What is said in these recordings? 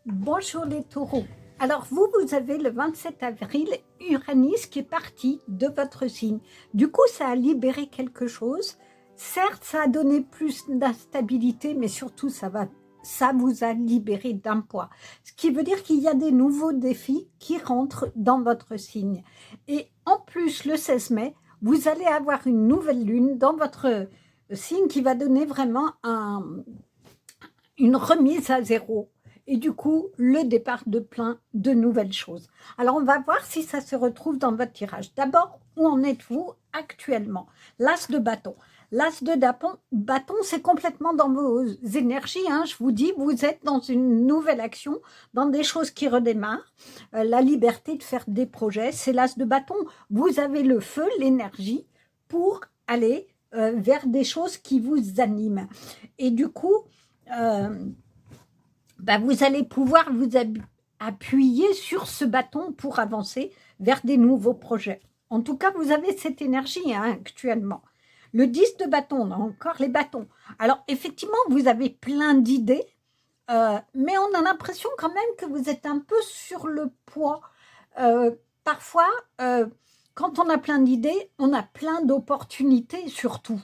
Bonjour les taureaux. Alors vous avez le 27 avril Uranus qui est parti de votre signe. Du coup, ça a libéré quelque chose. Certes, ça a donné plus d'instabilité, mais surtout, ça vous a libéré d'un poids. Ce qui veut dire qu'il y a des nouveaux défis qui rentrent dans votre signe. Et en plus, le 16 mai, vous allez avoir une nouvelle lune dans votre signe qui va donner vraiment une remise à zéro et du coup le départ de plein de nouvelles choses. Alors on va voir si ça se retrouve dans votre tirage. D'abord, où en êtes-vous actuellement? L'as de bâton. L'as de bâton, c'est complètement dans vos énergies. Hein. Je vous dis, vous êtes dans une nouvelle action, dans des choses qui redémarrent. La liberté de faire des projets, c'est l'as de bâton. Vous avez le feu, l'énergie pour aller vers des choses qui vous animent. Et du coup, vous allez pouvoir vous appuyer sur ce bâton pour avancer vers des nouveaux projets. En tout cas, vous avez cette énergie actuellement. Le 10 de bâton, on a encore les bâtons. Alors, effectivement, vous avez plein d'idées, mais on a l'impression quand même que vous êtes un peu sur le poids. Parfois, quand on a plein d'idées, on a plein d'opportunités surtout.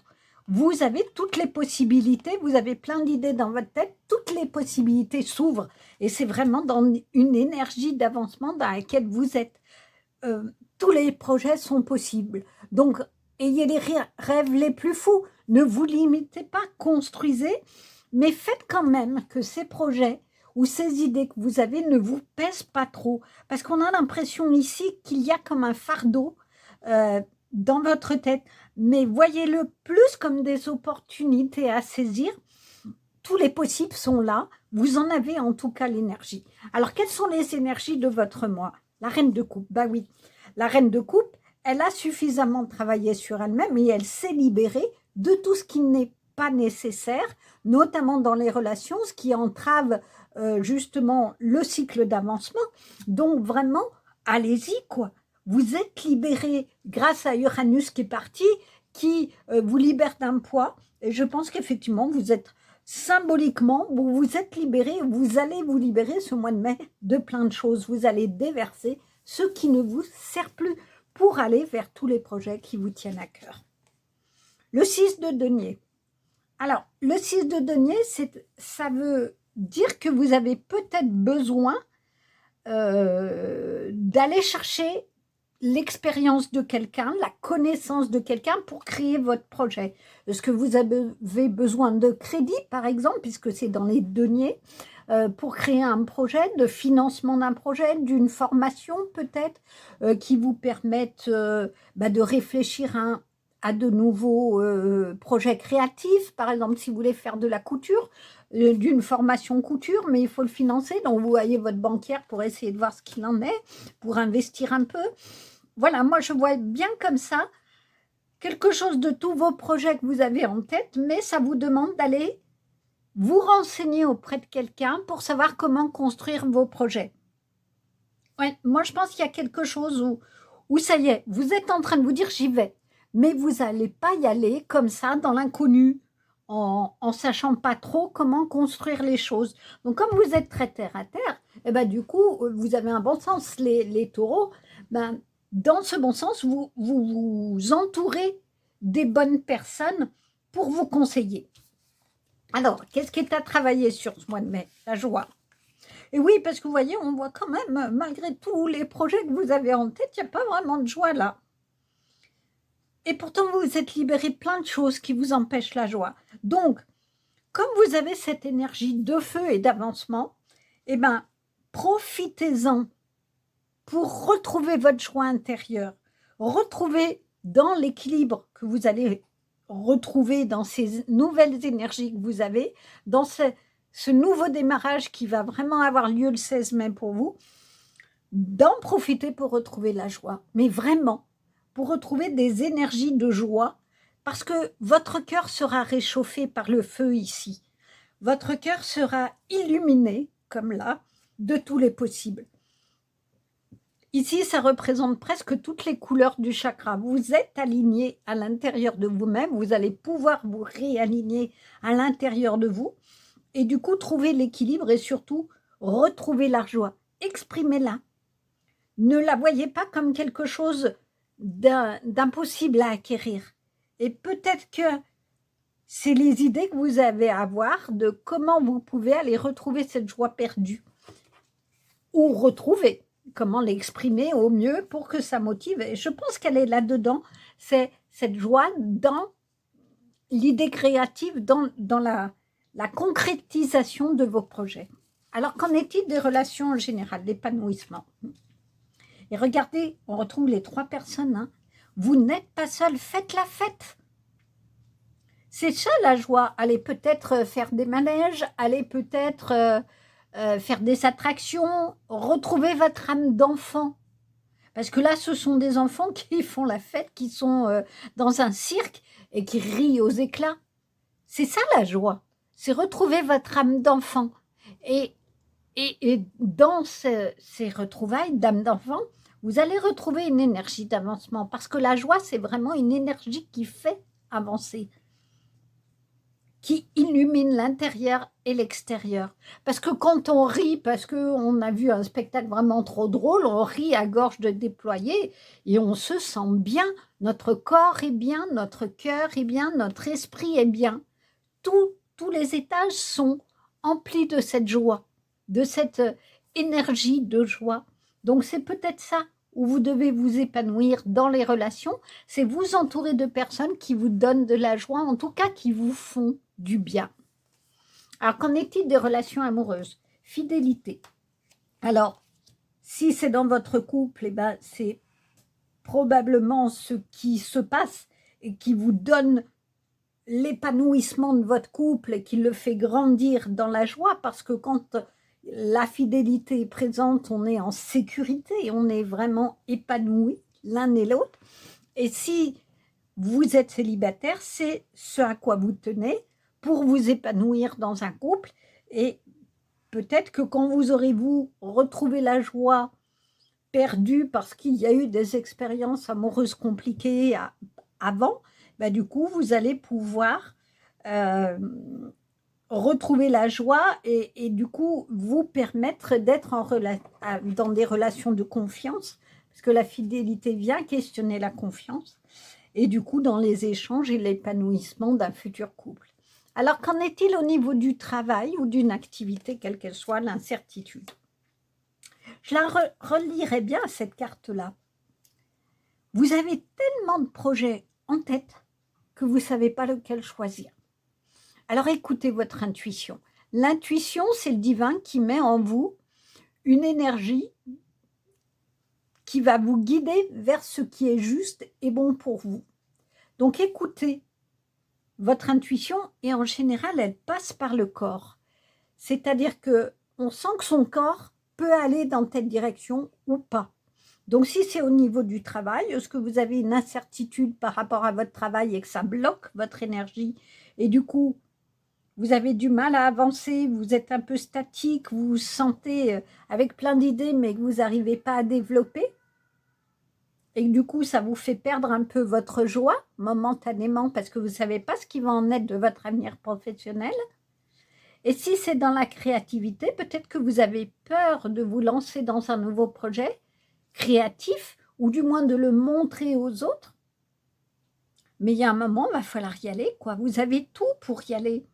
Vous avez toutes les possibilités, vous avez plein d'idées dans votre tête, toutes les possibilités s'ouvrent et c'est vraiment dans une énergie d'avancement dans laquelle vous êtes. Tous les projets sont possibles. Donc, ayez les rêves les plus fous. Ne vous limitez pas, construisez, mais faites quand même que ces projets ou ces idées que vous avez ne vous pèsent pas trop. Parce qu'on a l'impression ici qu'il y a comme un fardeau dans votre tête. Mais voyez-le plus comme des opportunités à saisir. Tous les possibles sont là. Vous en avez en tout cas l'énergie. Alors, quelles sont les énergies de votre moi? La reine de coupe, bah oui. La reine de coupe, elle a suffisamment travaillé sur elle-même et elle s'est libérée de tout ce qui n'est pas nécessaire, notamment dans les relations, ce qui entrave justement le cycle d'avancement. Donc vraiment, allez-y quoi. Vous êtes libéré grâce à Uranus qui est parti, qui vous libère d'un poids. Et je pense qu'effectivement, vous êtes symboliquement, vous vous êtes libéré, vous allez vous libérer ce mois de mai de plein de choses. Vous allez déverser ce qui ne vous sert plus pour aller vers tous les projets qui vous tiennent à cœur. Le 6 de denier. Alors, le 6 de denier, ça veut dire que vous avez peut-être besoin d'aller chercher l'expérience de quelqu'un, la connaissance de quelqu'un pour créer votre projet. Est-ce que vous avez besoin de crédit, par exemple, puisque c'est dans les deniers, pour créer un projet, de financement d'un projet, d'une formation peut-être, qui vous permettent de réfléchir à de nouveaux projets créatifs, par exemple si vous voulez faire de la couture, d'une formation couture, mais il faut le financer, donc vous voyez votre banquière pour essayer de voir ce qu'il en est, pour investir un peu. Voilà, moi je vois bien comme ça quelque chose de tous vos projets que vous avez en tête, mais ça vous demande d'aller vous renseigner auprès de quelqu'un pour savoir comment construire vos projets. Ouais, moi je pense qu'il y a quelque chose où ça y est, vous êtes en train de vous dire j'y vais, mais vous n'allez pas y aller comme ça dans l'inconnu, en sachant pas trop comment construire les choses. Donc comme vous êtes très terre à terre, et ben, du coup vous avez un bon sens, les taureaux, ben, dans ce bon sens, vous vous entourez des bonnes personnes pour vous conseiller. Alors, qu'est-ce qui est à travailler sur ce mois de mai? La joie. Et oui, parce que vous voyez, on voit quand même, malgré tous les projets que vous avez en tête, il n'y a pas vraiment de joie là. Et pourtant, vous vous êtes libéré plein de choses qui vous empêchent la joie. Donc, comme vous avez cette énergie de feu et d'avancement, eh ben, profitez-en pour retrouver votre joie intérieure, retrouver dans l'équilibre que vous allez retrouver dans ces nouvelles énergies que vous avez, dans ce nouveau démarrage qui va vraiment avoir lieu le 16 mai pour vous, d'en profiter pour retrouver la joie. Mais vraiment, pour retrouver des énergies de joie, parce que votre cœur sera réchauffé par le feu ici. Votre cœur sera illuminé, comme là, de tous les possibles. Ici, ça représente presque toutes les couleurs du chakra. Vous êtes aligné à l'intérieur de vous-même, vous allez pouvoir vous réaligner à l'intérieur de vous et du coup trouver l'équilibre et surtout retrouvez la joie, exprimez-la. Ne la voyez pas comme quelque chose d'impossible à acquérir. Et peut-être que c'est les idées que vous avez à avoir de comment vous pouvez aller retrouver cette joie perdue. Ou retrouver, comment l'exprimer au mieux pour que ça motive. Et je pense qu'elle est là-dedans, c'est cette joie dans l'idée créative, dans la concrétisation de vos projets. Alors, qu'en est-il des relations en général, l'épanouissement? Et regardez, on retrouve les 3 personnes. Hein. Vous n'êtes pas seul, faites la fête. C'est ça la joie. Allez peut-être faire des manèges, allez peut-être faire des attractions, retrouver votre âme d'enfant. Parce que là, ce sont des enfants qui font la fête, qui sont dans un cirque et qui rient aux éclats. C'est ça la joie. C'est retrouver votre âme d'enfant. Et dans ces retrouvailles d'âme d'enfant, vous allez retrouver une énergie d'avancement. Parce que la joie, c'est vraiment une énergie qui fait avancer, qui illumine l'intérieur et l'extérieur. Parce que quand on rit, parce qu'on a vu un spectacle vraiment trop drôle, on rit à gorge déployée et on se sent bien. Notre corps est bien, notre cœur est bien, notre esprit est bien. Tous les étages sont emplis de cette joie, de cette énergie de joie. Donc c'est peut-être ça où vous devez vous épanouir dans les relations, c'est vous entourer de personnes qui vous donnent de la joie, en tout cas qui vous font du bien. Alors, qu'en est-il des relations amoureuses? Fidélité. Alors, si c'est dans votre couple, eh ben, c'est probablement ce qui se passe et qui vous donne l'épanouissement de votre couple et qui le fait grandir dans la joie, parce que quand la fidélité est présente, on est en sécurité, on est vraiment épanoui l'un et l'autre. Et si vous êtes célibataire, c'est ce à quoi vous tenez pour vous épanouir dans un couple. Et peut-être que quand vous aurez retrouvé la joie perdue parce qu'il y a eu des expériences amoureuses compliquées avant, bah, du coup, vous allez pouvoir retrouver la joie et du coup vous permettre d'être dans des relations de confiance, parce que la fidélité vient questionner la confiance, et du coup dans les échanges et l'épanouissement d'un futur couple. Alors qu'en est-il au niveau du travail ou d'une activité, quelle qu'elle soit, l'incertitude? Je la relirai bien, cette carte-là. Vous avez tellement de projets en tête que vous ne savez pas lequel choisir. Alors écoutez votre intuition. L'intuition, c'est le divin qui met en vous une énergie qui va vous guider vers ce qui est juste et bon pour vous. Donc écoutez votre intuition, et en général, elle passe par le corps. C'est-à-dire qu'on sent que son corps peut aller dans telle direction ou pas. Donc si c'est au niveau du travail, est-ce que vous avez une incertitude par rapport à votre travail et que ça bloque votre énergie, et du coup, vous avez du mal à avancer, vous êtes un peu statique, vous vous sentez avec plein d'idées, mais que vous n'arrivez pas à développer, et que du coup, ça vous fait perdre un peu votre joie momentanément parce que vous ne savez pas ce qui va en être de votre avenir professionnel. Et si c'est dans la créativité, peut-être que vous avez peur de vous lancer dans un nouveau projet créatif, ou du moins de le montrer aux autres. Mais il y a un moment, il va falloir y aller, quoi. Vous avez tout pour y aller.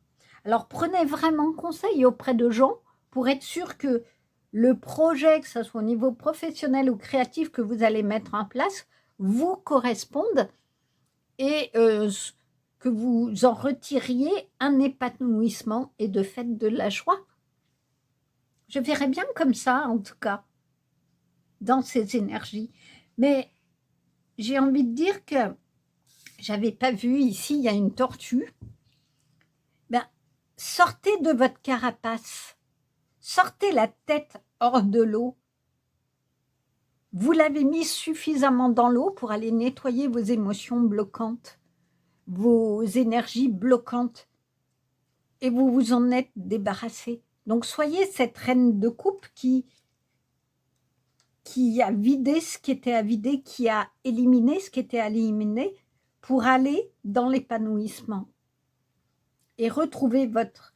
Alors, prenez vraiment conseil auprès de gens pour être sûr que le projet, que ce soit au niveau professionnel ou créatif que vous allez mettre en place, vous corresponde et que vous en retiriez un épanouissement et de fait de la joie. Je verrais bien comme ça, en tout cas, dans ces énergies. Mais j'ai envie de dire que j'avais pas vu, ici, il y a une tortue. Ben, sortez de votre carapace, sortez la tête hors de l'eau. Vous l'avez mis suffisamment dans l'eau pour aller nettoyer vos émotions bloquantes, vos énergies bloquantes, et vous vous en êtes débarrassé. Donc soyez cette reine de coupe qui a vidé ce qui était à vider, qui a éliminé ce qui était à éliminer, pour aller dans l'épanouissement et retrouver votre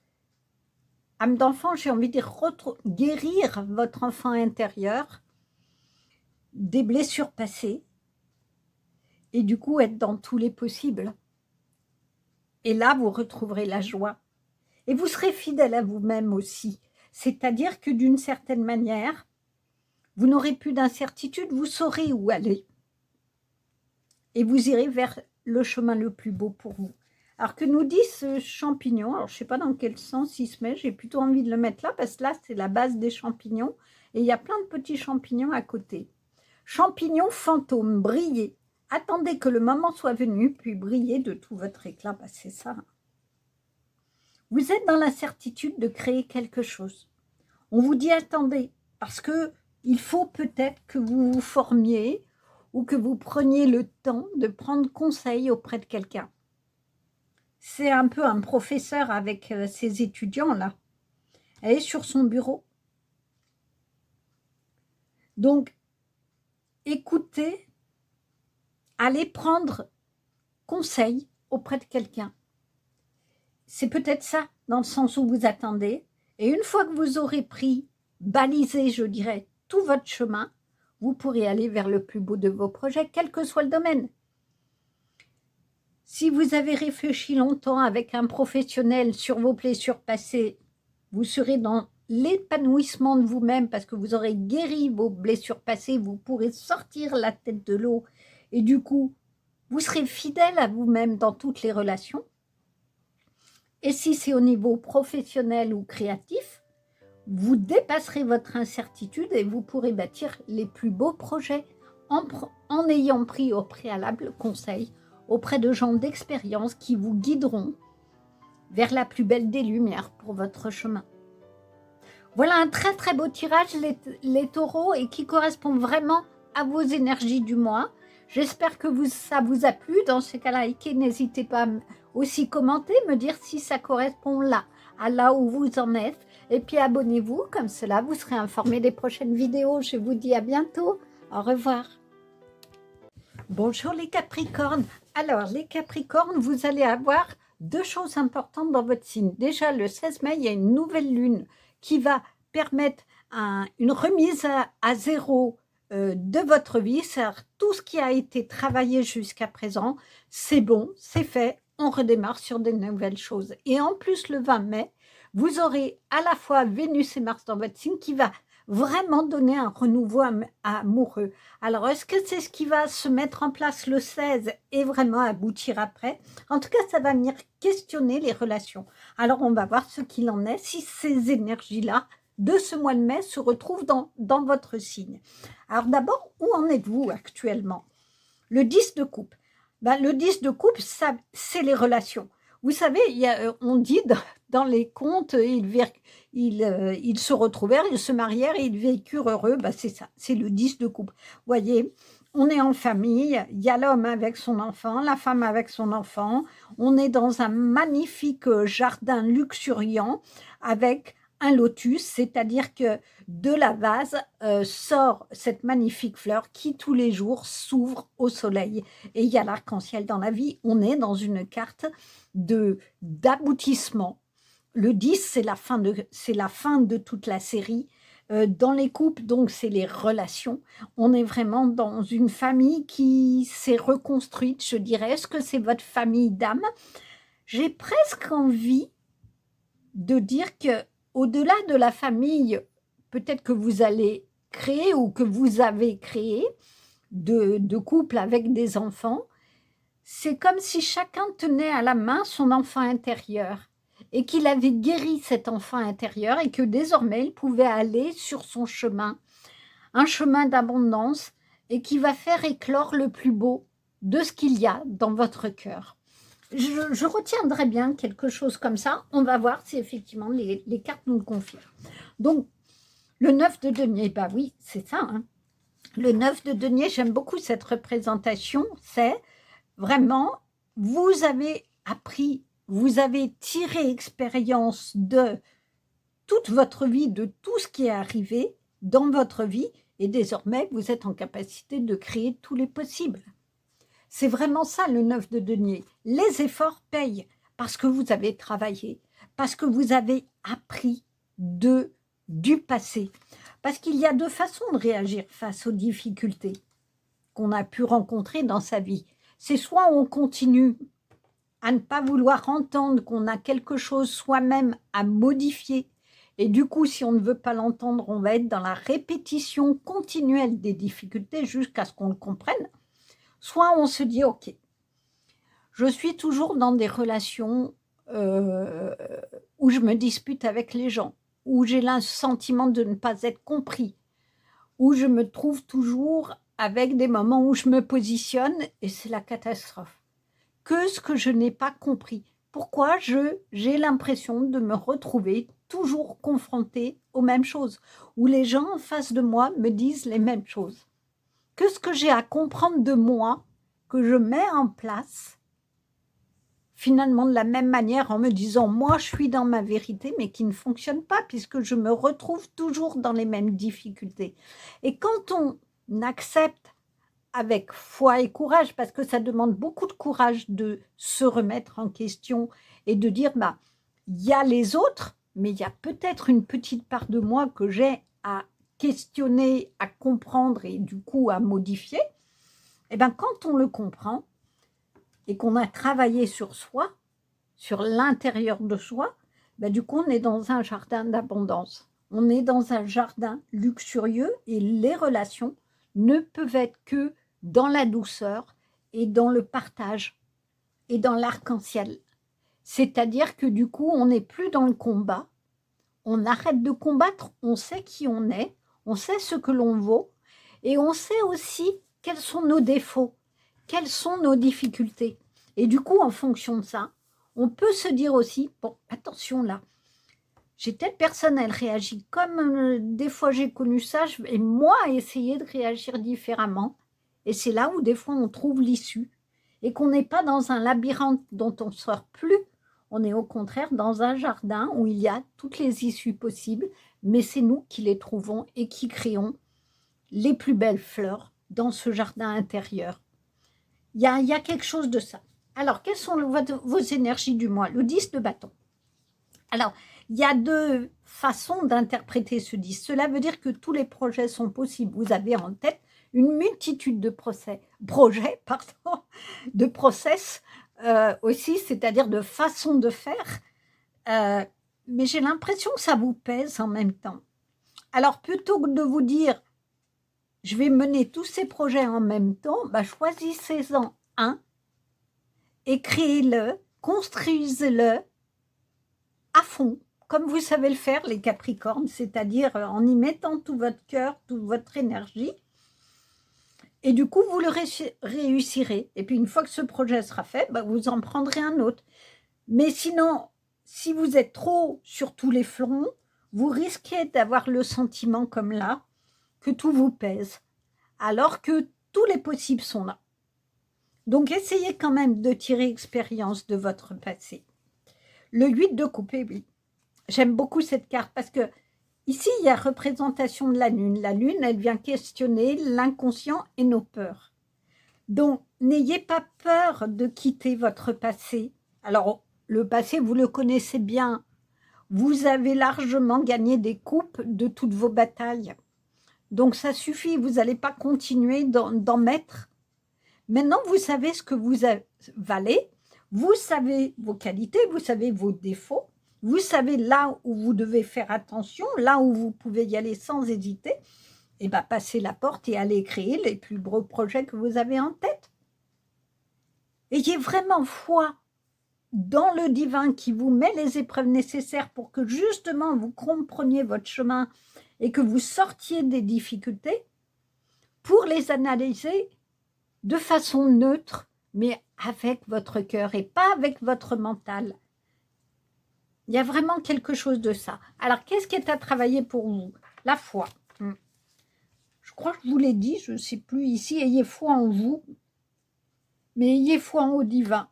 âme d'enfant, j'ai envie de dire guérir votre enfant intérieur des blessures passées et du coup être dans tous les possibles. Et là, vous retrouverez la joie. Et vous serez fidèle à vous-même aussi. C'est-à-dire que d'une certaine manière, vous n'aurez plus d'incertitude, vous saurez où aller. Et vous irez vers le chemin le plus beau pour vous. Alors que nous dit ce champignon, alors je ne sais pas dans quel sens il se met, j'ai plutôt envie de le mettre là, parce que là, c'est la base des champignons, et il y a plein de petits champignons à côté. Champignons fantômes, brillez. Attendez que le moment soit venu, puis brillez de tout votre éclat. Bah, c'est ça. Vous êtes dans la certitude de créer quelque chose. On vous dit attendez, parce que il faut peut-être que vous vous formiez ou que vous preniez le temps de prendre conseil auprès de quelqu'un. C'est un peu un professeur avec ses étudiants là. Elle est sur son bureau. Donc, écoutez, allez prendre conseil auprès de quelqu'un. C'est peut-être ça, dans le sens où vous attendez. Et une fois que vous aurez balisé, je dirais, tout votre chemin, vous pourrez aller vers le plus beau de vos projets, quel que soit le domaine. Si vous avez réfléchi longtemps avec un professionnel sur vos blessures passées, vous serez dans l'épanouissement de vous-même parce que vous aurez guéri vos blessures passées, vous pourrez sortir la tête de l'eau et du coup, vous serez fidèle à vous-même dans toutes les relations. Et si c'est au niveau professionnel ou créatif, vous dépasserez votre incertitude et vous pourrez bâtir les plus beaux projets en ayant pris au préalable conseil auprès de gens d'expérience qui vous guideront vers la plus belle des lumières pour votre chemin. Voilà un très très beau tirage les taureaux et qui correspond vraiment à vos énergies du mois. J'espère que ça vous a plu. Dans ce cas-là, n'hésitez pas à aussi commenter, me dire si ça correspond à là où vous en êtes. Et puis abonnez-vous, comme cela vous serez informé des prochaines vidéos. Je vous dis à bientôt. Au revoir. Bonjour les Capricornes. Alors les Capricornes, vous allez avoir deux choses importantes dans votre signe. Déjà le 16 mai, il y a une nouvelle lune qui va permettre une remise à zéro de votre vie. C'est-à-dire tout ce qui a été travaillé jusqu'à présent, c'est bon, c'est fait, on redémarre sur de nouvelles choses. Et en plus le 20 mai, vous aurez à la fois Vénus et Mars dans votre signe qui va vraiment donner un renouveau amoureux. Alors, est-ce que c'est ce qui va se mettre en place le 16 et vraiment aboutir après? En tout cas, ça va venir questionner les relations. Alors, on va voir ce qu'il en est, si ces énergies-là de ce mois de mai se retrouvent dans votre signe. Alors d'abord, où en êtes-vous actuellement? Le 10 de coupe. Ben, le 10 de coupe, c'est les relations. Vous savez, on dit dans les contes, ils se retrouvèrent, ils se marièrent et ils vécurent heureux. Ben c'est ça, c'est le 10 de coupe. Vous voyez, on est en famille, il y a l'homme avec son enfant, la femme avec son enfant. On est dans un magnifique jardin luxuriant avec un lotus, c'est-à-dire que de la vase sort cette magnifique fleur qui tous les jours s'ouvre au soleil. Et il y a l'arc-en-ciel dans la vie. On est dans une carte d'aboutissement. Le 10, c'est la fin de toute la série. Dans les couples, donc, c'est les relations. On est vraiment dans une famille qui s'est reconstruite, je dirais. Est-ce que c'est votre famille d'âme? J'ai presque envie de dire que au-delà de la famille, peut-être que vous allez créer ou que vous avez créé de couple avec des enfants, c'est comme si chacun tenait à la main son enfant intérieur et qu'il avait guéri cet enfant intérieur et que désormais il pouvait aller sur son chemin, un chemin d'abondance et qui va faire éclore le plus beau de ce qu'il y a dans votre cœur. Je retiendrai bien quelque chose comme ça. On va voir si effectivement les cartes nous le confirment. Donc, le 9 de denier, bah oui, c'est ça. Hein. Le 9 de denier, j'aime beaucoup cette représentation. C'est vraiment, vous avez appris, vous avez tiré expérience de toute votre vie, de tout ce qui est arrivé dans votre vie. Et désormais, vous êtes en capacité de créer tous les possibles. C'est vraiment ça le 9 de denier. Les efforts payent parce que vous avez travaillé, parce que vous avez appris du passé. Parce qu'il y a deux façons de réagir face aux difficultés qu'on a pu rencontrer dans sa vie. C'est soit on continue à ne pas vouloir entendre qu'on a quelque chose soi-même à modifier, et du coup, si on ne veut pas l'entendre, on va être dans la répétition continuelle des difficultés jusqu'à ce qu'on le comprenne. Soit on se dit, ok, je suis toujours dans des relations où je me dispute avec les gens, où j'ai le sentiment de ne pas être compris, où je me trouve toujours avec des moments où je me positionne et c'est la catastrophe. Que ce que je n'ai pas compris. Pourquoi j'ai l'impression de me retrouver toujours confrontée aux mêmes choses, où les gens en face de moi me disent les mêmes choses. Que ce que j'ai à comprendre de moi, que je mets en place, finalement de la même manière en me disant moi je suis dans ma vérité mais qui ne fonctionne pas puisque je me retrouve toujours dans les mêmes difficultés. Et quand on accepte avec foi et courage, parce que ça demande beaucoup de courage de se remettre en question et de dire bah il y a les autres mais il y a peut-être une petite part de moi que j'ai à questionner, à comprendre et du coup à modifier. Et bien quand on le comprend et qu'on a travaillé sur soi, sur l'intérieur de soi, ben du coup, on est dans un jardin d'abondance. On est dans un jardin luxurieux et les relations ne peuvent être que dans la douceur et dans le partage et dans l'arc-en-ciel. C'est-à-dire que du coup, on n'est plus dans le combat, on arrête de combattre, on sait qui on sait ce que l'on vaut et on sait aussi quels sont nos défauts, quelles sont nos difficultés. Et du coup, en fonction de ça, on peut se dire aussi, bon, attention là, j'ai telle personne, elle réagit comme des fois j'ai connu ça, et moi, essayer de réagir différemment. Et c'est là où des fois on trouve l'issue et qu'on n'est pas dans un labyrinthe dont on ne sort plus. On est au contraire dans un jardin où il y a toutes les issues possibles, mais c'est nous qui les trouvons et qui créons les plus belles fleurs dans ce jardin intérieur. Il y a quelque chose de ça. Alors, quelles sont vos énergies du mois? Le 10 de bâton. Alors, il y a deux façons d'interpréter ce 10. Cela veut dire que tous les projets sont possibles. Vous avez en tête une multitude de projets, de process aussi, c'est-à-dire de façons de faire. Mais j'ai l'impression que ça vous pèse en même temps. Alors, plutôt que de vous dire, je vais mener tous ces projets en même temps, bah, choisissez-en un, écrivez-le, construisez-le à fond, comme vous savez le faire, les Capricornes, c'est-à-dire en y mettant tout votre cœur, toute votre énergie. Et du coup, vous le réussirez. Et puis, une fois que ce projet sera fait, bah, vous en prendrez un autre. Mais sinon, si vous êtes trop sur tous les fronts, vous risquez d'avoir le sentiment comme là, que tout vous pèse, alors que tous les possibles sont là. Donc, essayez quand même de tirer expérience de votre passé. Le 8 de coupe, oui. J'aime beaucoup cette carte parce que ici, il y a représentation de la Lune. La Lune, elle vient questionner l'inconscient et nos peurs. Donc, n'ayez pas peur de quitter votre passé. Alors, le passé, vous le connaissez bien. Vous avez largement gagné des coupes de toutes vos batailles. Donc, ça suffit. Vous n'allez pas continuer d'en mettre. Maintenant, vous savez ce que vous valez. Vous savez vos qualités, vous savez vos défauts. Vous savez là où vous devez faire attention, là où vous pouvez y aller sans hésiter. Et bien, passez la porte et allez créer les plus beaux projets que vous avez en tête. Ayez vraiment foi dans le divin qui vous met les épreuves nécessaires pour que justement vous compreniez votre chemin et que vous sortiez des difficultés pour les analyser de façon neutre, mais avec votre cœur et pas avec votre mental. Il y a vraiment quelque chose de ça. Alors, qu'est-ce qui est à travailler pour vous? La foi. Je crois que je vous l'ai dit, je ne sais plus ici, ayez foi en vous, mais ayez foi au divin.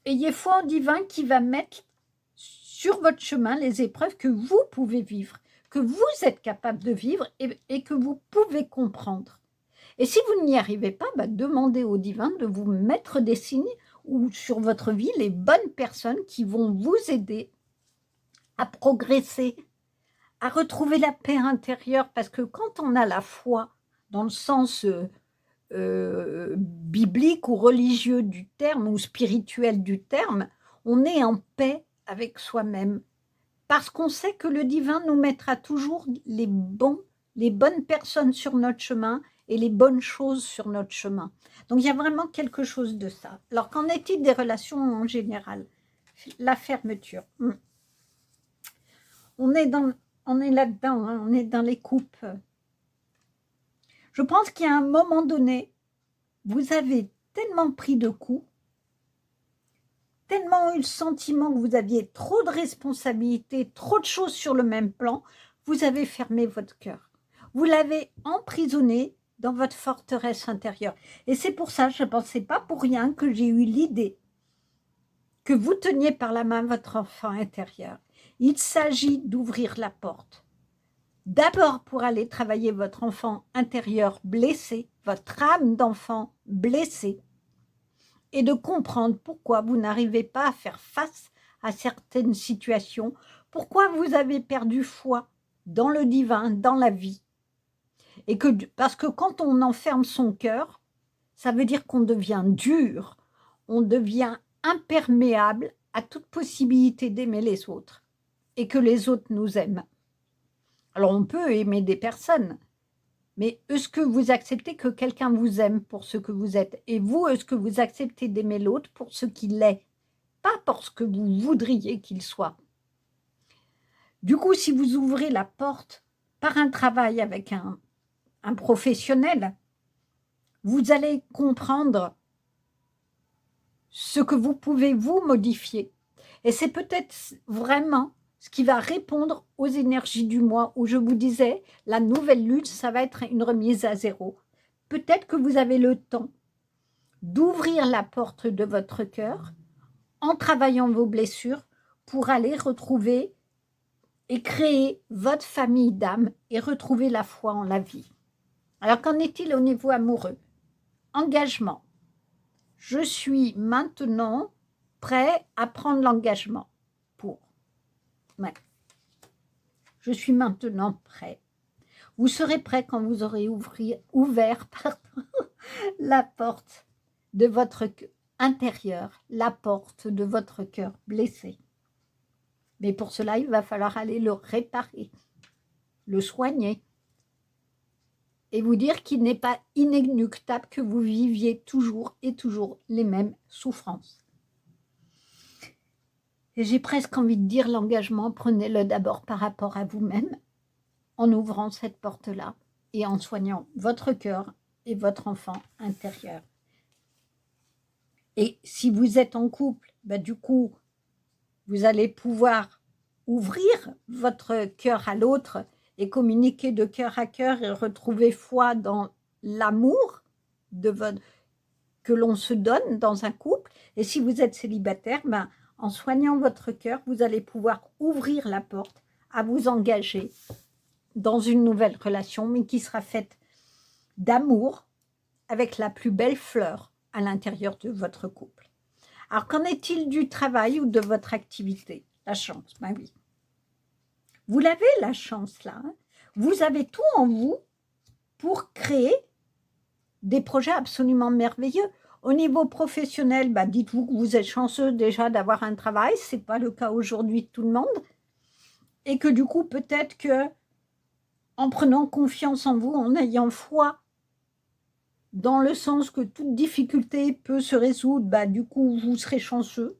Ayez foi au divin qui va mettre sur votre chemin les épreuves que vous pouvez vivre, que vous êtes capable de vivre et que vous pouvez comprendre. Et si vous n'y arrivez pas, bah, demandez au divin de vous mettre des signes ou sur votre vie les bonnes personnes qui vont vous aider à progresser, à retrouver la paix intérieure, parce que quand on a la foi, dans le sens biblique ou religieux du terme, ou spirituel du terme, on est en paix avec soi-même, parce qu'on sait que le divin nous mettra toujours les bonnes personnes sur notre chemin et les bonnes choses sur notre chemin. Donc il y a vraiment quelque chose de ça. Alors qu'en est-il des relations en général? La fermeture. On est là-dedans, hein, on est dans les coupes. Je pense qu'il y a un moment donné, vous avez tellement pris de coups, tellement eu le sentiment que vous aviez trop de responsabilités, trop de choses sur le même plan, vous avez fermé votre cœur. Vous l'avez emprisonné dans votre forteresse intérieure. Et c'est pour ça, je ne pensais pas pour rien que j'ai eu l'idée que vous teniez par la main votre enfant intérieur. Il s'agit d'ouvrir la porte. D'abord pour aller travailler votre enfant intérieur blessé, votre âme d'enfant blessée, et de comprendre pourquoi vous n'arrivez pas à faire face à certaines situations, pourquoi vous avez perdu foi dans le divin, dans la vie. Et parce que quand on enferme son cœur, ça veut dire qu'on devient dur, on devient imperméable à toute possibilité d'aimer les autres et que les autres nous aiment. Alors on peut aimer des personnes, mais est-ce que vous acceptez que quelqu'un vous aime pour ce que vous êtes? Et vous, est-ce que vous acceptez d'aimer l'autre pour ce qu'il est? Pas pour ce que vous voudriez qu'il soit. Du coup, si vous ouvrez la porte par un travail avec un professionnel, vous allez comprendre ce que vous pouvez vous modifier. Et c'est peut-être vraiment ce qui va répondre aux énergies du mois où je vous disais, la nouvelle lune, ça va être une remise à zéro. Peut-être que vous avez le temps d'ouvrir la porte de votre cœur en travaillant vos blessures pour aller retrouver et créer votre famille d'âme et retrouver la foi en la vie. Alors, qu'en est-il au niveau amoureux? Engagement. Je suis maintenant prêt à prendre l'engagement pour. Ouais. Je suis maintenant prêt. Vous serez prêt quand vous aurez ouvert la porte de votre intérieur, la porte de votre cœur blessé. Mais pour cela, il va falloir aller le réparer, le soigner et vous dire qu'il n'est pas inéluctable que vous viviez toujours et toujours les mêmes souffrances. Et j'ai presque envie de dire l'engagement, prenez-le d'abord par rapport à vous-même, en ouvrant cette porte-là et en soignant votre cœur et votre enfant intérieur. Et si vous êtes en couple, du coup, vous allez pouvoir ouvrir votre cœur à l'autre et communiquer de cœur à cœur et retrouver foi dans l'amour que l'on se donne dans un couple. Et si vous êtes célibataire, en soignant votre cœur, vous allez pouvoir ouvrir la porte à vous engager dans une nouvelle relation, mais qui sera faite d'amour avec la plus belle fleur à l'intérieur de votre couple. Alors, qu'en est-il du travail ou de votre activité? La chance, oui. Vous l'avez, la chance, là. Hein. Vous avez tout en vous pour créer des projets absolument merveilleux. Au niveau professionnel, dites-vous que vous êtes chanceux déjà d'avoir un travail. Ce n'est pas le cas aujourd'hui de tout le monde. Et que du coup, peut-être que en prenant confiance en vous, en ayant foi, dans le sens que toute difficulté peut se résoudre, du coup, vous serez chanceux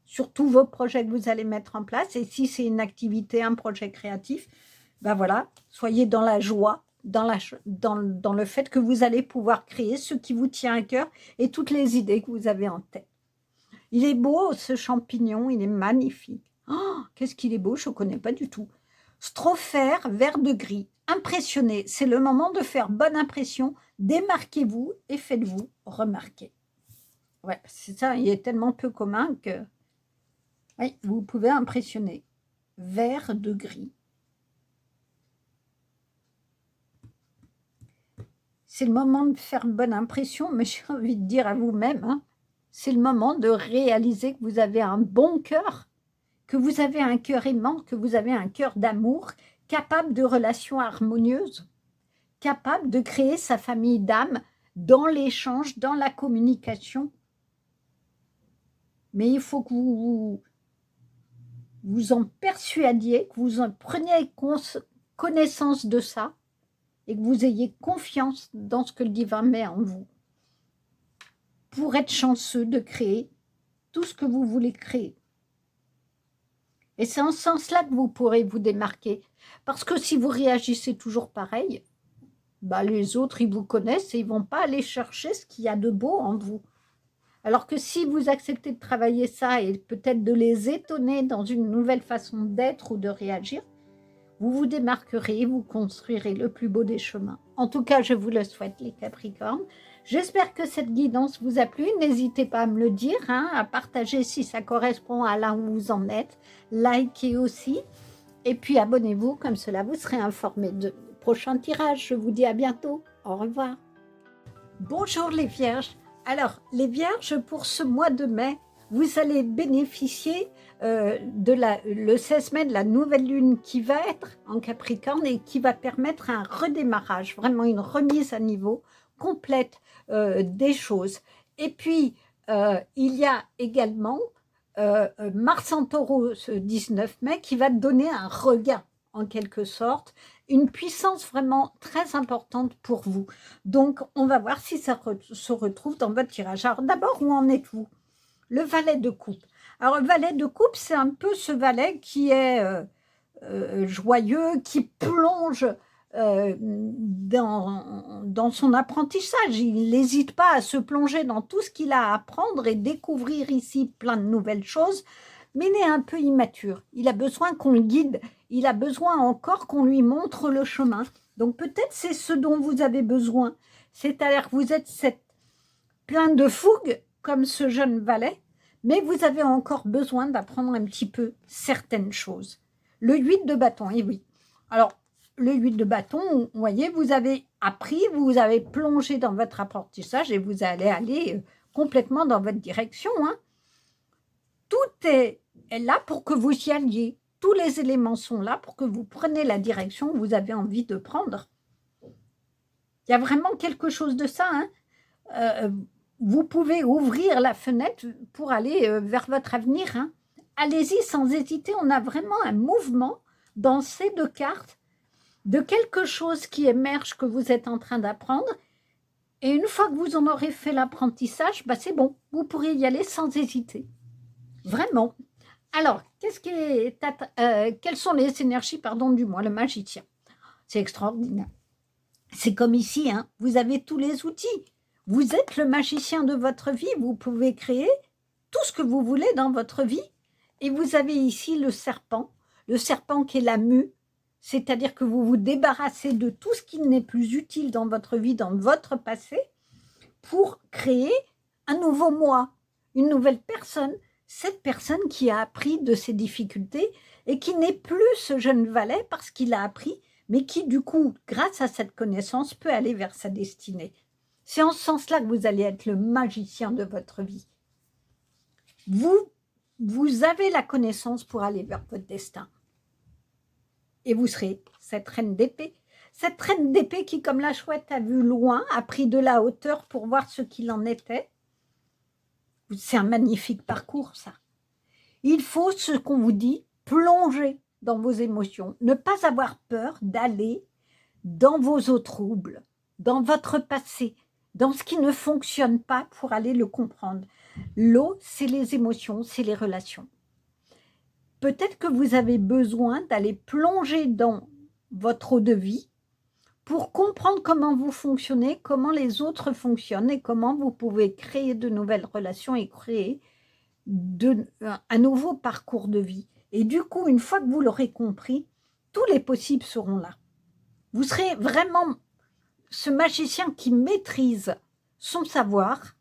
sur tous vos projets que vous allez mettre en place. Et si c'est une activité, un projet créatif, voilà, soyez dans la joie, dans le fait que vous allez pouvoir créer ce qui vous tient à cœur et toutes les idées que vous avez en tête. Il est beau, ce champignon, il est magnifique. Oh, qu'est-ce qu'il est beau, je ne connais pas du tout. Strophère, vert de gris, impressionné. C'est le moment de faire bonne impression. Démarquez-vous et faites-vous remarquer. Ouais, c'est ça, il est tellement peu commun que oui, vous pouvez impressionner. Vert de gris. C'est le moment de faire bonne impression, mais j'ai envie de dire à vous-même, c'est le moment de réaliser que vous avez un bon cœur, que vous avez un cœur aimant, que vous avez un cœur d'amour, capable de relations harmonieuses, capable de créer sa famille d'âme dans l'échange, dans la communication. Mais il faut que vous en persuadiez, que vous en preniez connaissance de ça et que vous ayez confiance dans ce que le divin met en vous pour être chanceux de créer tout ce que vous voulez créer. Et c'est en ce sens-là que vous pourrez vous démarquer. Parce que si vous réagissez toujours pareil, bah les autres, ils vous connaissent et ils ne vont pas aller chercher ce qu'il y a de beau en vous. Alors que si vous acceptez de travailler ça et peut-être de les étonner dans une nouvelle façon d'être ou de réagir, vous vous démarquerez, vous construirez le plus beau des chemins. En tout cas, je vous le souhaite, les Capricornes. J'espère que cette guidance vous a plu. N'hésitez pas à me le dire, à partager si ça correspond à là où vous en êtes. Likez aussi. Et puis abonnez-vous, comme cela vous serez informé de prochains tirages. Je vous dis à bientôt. Au revoir. Bonjour les Vierges. Alors, les Vierges, pour ce mois de mai, vous allez bénéficier le 16 mai de la nouvelle lune qui va être en Capricorne et qui va permettre un redémarrage, vraiment une remise à niveau complète des choses. Et puis, il y a également Mars en Taureau ce 19 mai qui va donner un regain en quelque sorte, une puissance vraiment très importante pour vous. Donc, on va voir si ça se retrouve dans votre tirage. Alors d'abord, où en êtes-vous? Le valet de coupe. Alors, le valet de coupe, c'est un peu ce valet qui est joyeux, qui plonge dans son apprentissage. Il n'hésite pas à se plonger dans tout ce qu'il a à apprendre et découvrir ici plein de nouvelles choses, mais il est un peu immature. Il a besoin qu'on le guide, il a besoin encore qu'on lui montre le chemin. Donc peut-être c'est ce dont vous avez besoin. C'est-à-dire que vous êtes plein de fougue, comme ce jeune valet, mais vous avez encore besoin d'apprendre un petit peu certaines choses. Le 8 de bâton, et oui. Alors, le 8 de bâton, vous voyez, vous avez appris, vous avez plongé dans votre apprentissage et vous allez aller complètement dans votre direction. Tout est là pour que vous y alliez. Tous les éléments sont là pour que vous preniez la direction que vous avez envie de prendre. Il y a vraiment quelque chose de ça. Vous pouvez ouvrir la fenêtre pour aller vers votre avenir. Allez-y sans hésiter. On a vraiment un mouvement dans ces deux cartes de quelque chose qui émerge que vous êtes en train d'apprendre. Et une fois que vous en aurez fait l'apprentissage, c'est bon, vous pourrez y aller sans hésiter. Vraiment. Alors, quelles sont les énergies du mois? Le magicien. C'est extraordinaire. C'est comme ici, vous avez tous les outils. Vous êtes le magicien de votre vie. Vous pouvez créer tout ce que vous voulez dans votre vie. Et vous avez ici le serpent qui est la mue. C'est-à-dire que vous vous débarrassez de tout ce qui n'est plus utile dans votre vie, dans votre passé, pour créer un nouveau moi, une nouvelle personne. Cette personne qui a appris de ses difficultés et qui n'est plus ce jeune valet parce qu'il a appris, mais qui du coup, grâce à cette connaissance, peut aller vers sa destinée. C'est en ce sens-là que vous allez être le magicien de votre vie. Vous avez la connaissance pour aller vers votre destin. Et vous serez cette reine d'épée. Cette reine d'épée qui, comme la chouette, a vu loin, a pris de la hauteur pour voir ce qu'il en était. C'est un magnifique parcours, ça. Il faut, ce qu'on vous dit, plonger dans vos émotions. Ne pas avoir peur d'aller dans vos eaux troubles, dans votre passé, dans ce qui ne fonctionne pas pour aller le comprendre. L'eau, c'est les émotions, c'est les relations. Peut-être que vous avez besoin d'aller plonger dans votre eau de vie pour comprendre comment vous fonctionnez, comment les autres fonctionnent et comment vous pouvez créer de nouvelles relations et créer un nouveau parcours de vie. Et du coup, une fois que vous l'aurez compris, tous les possibles seront là. Vous serez vraiment ce magicien qui maîtrise son savoir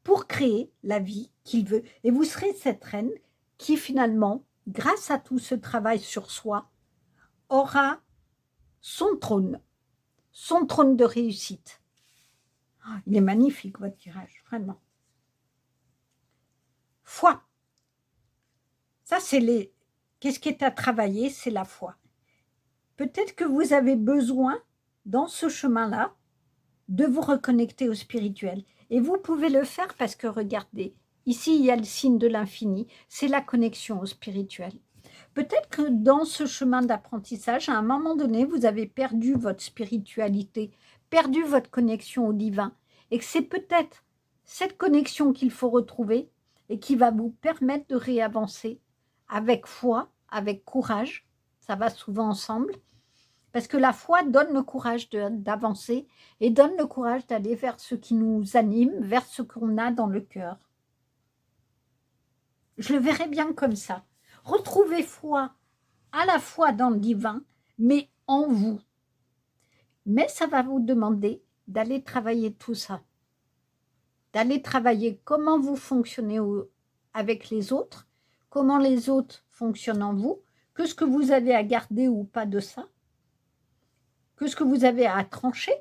pour créer la vie qu'il veut. Et vous serez cette reine qui finalement, grâce à tout ce travail sur soi, aura son trône de réussite. Il est magnifique votre tirage, vraiment. Foi. Ça, c'est Qu'est-ce qui est à travailler? C'est la foi. Peut-être que vous avez besoin, dans ce chemin-là, de vous reconnecter au spirituel. Et vous pouvez le faire parce que, regardez, ici, il y a le signe de l'infini, c'est la connexion au spirituel. Peut-être que dans ce chemin d'apprentissage, à un moment donné, vous avez perdu votre spiritualité, perdu votre connexion au divin, et que c'est peut-être cette connexion qu'il faut retrouver et qui va vous permettre de réavancer avec foi, avec courage, ça va souvent ensemble, parce que la foi donne le courage d'avancer et donne le courage d'aller vers ce qui nous anime, vers ce qu'on a dans le cœur. Je le verrais bien comme ça. Retrouvez foi à la fois dans le divin, mais en vous. Mais ça va vous demander d'aller travailler tout ça. D'aller travailler comment vous fonctionnez avec les autres, comment les autres fonctionnent en vous, que ce que vous avez à garder ou pas de ça, que ce que vous avez à trancher,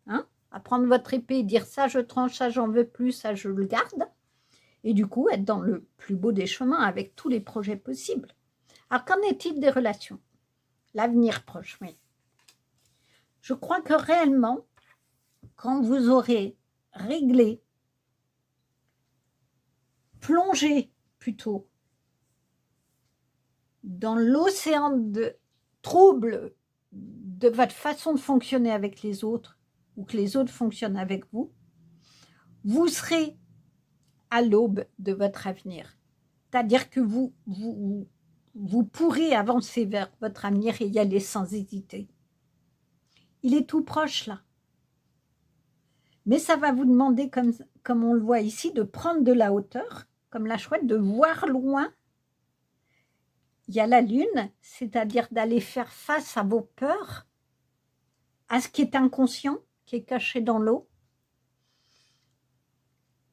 hein, à prendre votre épée et dire ça je tranche, ça j'en veux plus, ça je le garde, et du coup être dans le plus beau des chemins avec tous les projets possibles. Alors qu'en est-il des relations? L'avenir proche, oui. Je crois que réellement, quand vous aurez réglé, plongé plutôt, dans l'océan de troubles de votre façon de fonctionner avec les autres, ou que les autres fonctionnent avec vous, vous serez à l'aube de votre avenir. C'est-à-dire que vous pourrez avancer vers votre avenir et y aller sans hésiter. Il est tout proche là. Mais ça va vous demander, comme on le voit ici, de prendre de la hauteur, comme la chouette, de voir loin. Il y a la lune, c'est-à-dire d'aller faire face à vos peurs, à ce qui est inconscient, qui est caché dans l'eau,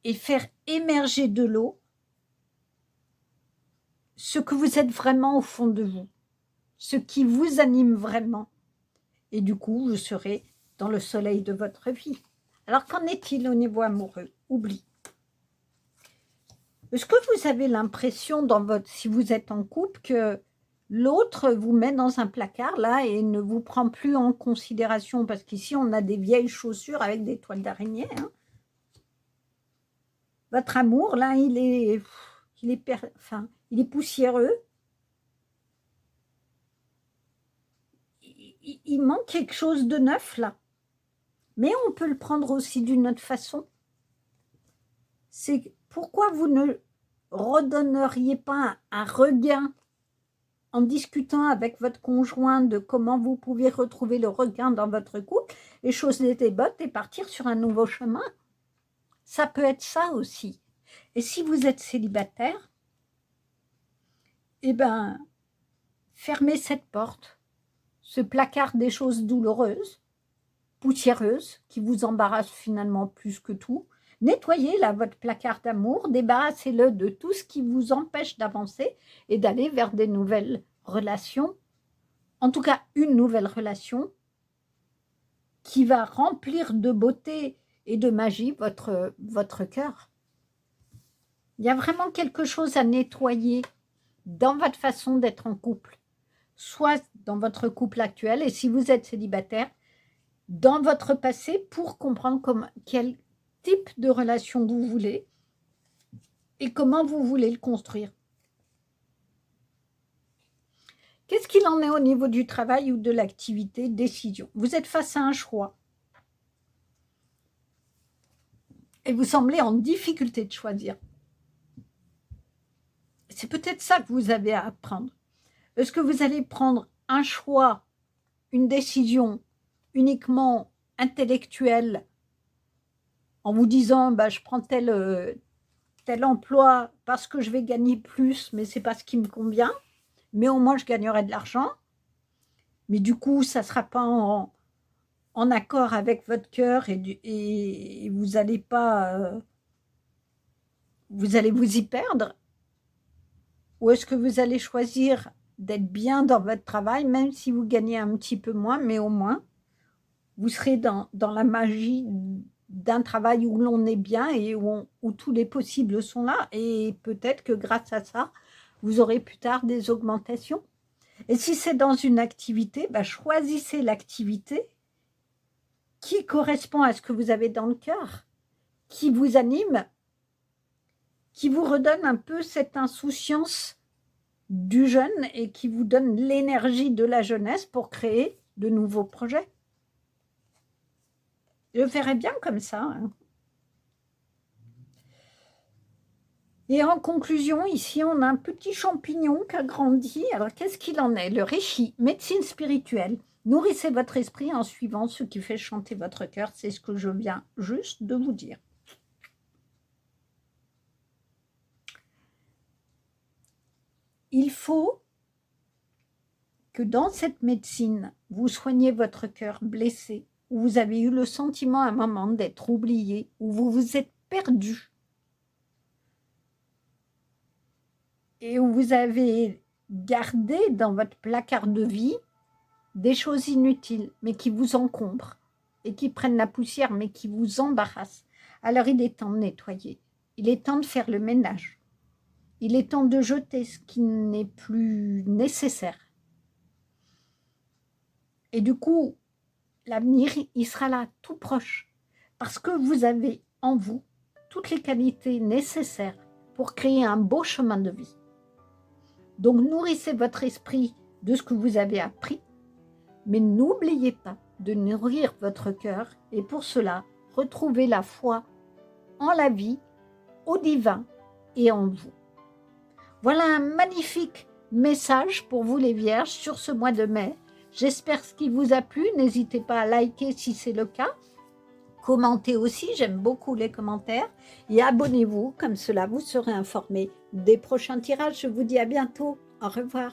et faire émerger de l'eau ce que vous êtes vraiment au fond de vous, ce qui vous anime vraiment. Et du coup, vous serez dans le soleil de votre vie. Alors, qu'en est-il au niveau amoureux? Oublie. Est-ce que vous avez l'impression, si vous êtes en couple, que l'autre vous met dans un placard, là, et ne vous prend plus en considération? Parce qu'ici, on a des vieilles chaussures avec des toiles d'araignée. Hein. Votre amour, là, il est poussiéreux. Il manque quelque chose de neuf, là. Mais on peut le prendre aussi d'une autre façon. C'est pourquoi vous ne redonneriez pas un regain en discutant avec votre conjoint de comment vous pouvez retrouver le regain dans votre couple et chausser les bottes et partir sur un nouveau chemin. Ça peut être ça aussi. Et si vous êtes célibataire, eh bien, fermez cette porte, ce placard des choses douloureuses, poussiéreuses, qui vous embarrassent finalement plus que tout. Nettoyez là votre placard d'amour, débarrassez-le de tout ce qui vous empêche d'avancer et d'aller vers des nouvelles relations, en tout cas une nouvelle relation qui va remplir de beauté et de magie votre cœur. Il y a vraiment quelque chose à nettoyer dans votre façon d'être en couple, soit dans votre couple actuel, et si vous êtes célibataire, dans votre passé, pour comprendre quel type de relation vous voulez et comment vous voulez le construire. Qu'est-ce qu'il en est au niveau du travail ou de l'activité, décision? Vous êtes face à un choix. Et vous semblez en difficulté de choisir. C'est peut-être ça que vous avez à apprendre. Est-ce que vous allez prendre un choix, une décision uniquement intellectuelle en vous disant bah, je prends tel emploi parce que je vais gagner plus, mais ce n'est pas ce qui me convient, mais au moins je gagnerai de l'argent, mais du coup ça ne sera pas en accord avec votre cœur et vous n'allez pas, vous allez vous y perdre. Ou est-ce que vous allez choisir d'être bien dans votre travail, même si vous gagnez un petit peu moins, mais au moins, vous serez dans la magie d'un travail où l'on est bien et où tous les possibles sont là. Et peut-être que grâce à ça, vous aurez plus tard des augmentations. Et si c'est dans une activité, choisissez l'activité qui correspond à ce que vous avez dans le cœur, qui vous anime, qui vous redonne un peu cette insouciance du jeune et qui vous donne l'énergie de la jeunesse pour créer de nouveaux projets. Je le ferai bien comme ça. Hein. Et en conclusion, ici, on a un petit champignon qui a grandi. Alors, qu'est-ce qu'il en est? Le Reishi, médecine spirituelle. Nourrissez votre esprit en suivant ce qui fait chanter votre cœur. C'est ce que je viens juste de vous dire. Il faut que dans cette médecine, vous soignez votre cœur blessé, où vous avez eu le sentiment à un moment d'être oublié, où vous vous êtes perdu. Et où vous avez gardé dans votre placard de vie des choses inutiles, mais qui vous encombrent et qui prennent la poussière, mais qui vous embarrassent. Alors il est temps de nettoyer, il est temps de faire le ménage, il est temps de jeter ce qui n'est plus nécessaire. Et du coup, l'avenir, il sera là, tout proche, parce que vous avez en vous toutes les qualités nécessaires pour créer un beau chemin de vie. Donc, nourrissez votre esprit de ce que vous avez appris, mais n'oubliez pas de nourrir votre cœur et pour cela, retrouvez la foi en la vie, au divin et en vous. Voilà un magnifique message pour vous les Vierges sur ce mois de mai. J'espère qu'il vous a plu. N'hésitez pas à liker si c'est le cas. Commentez aussi, j'aime beaucoup les commentaires. Et abonnez-vous, comme cela vous serez informé des prochains tirages. Je vous dis à bientôt. Au revoir.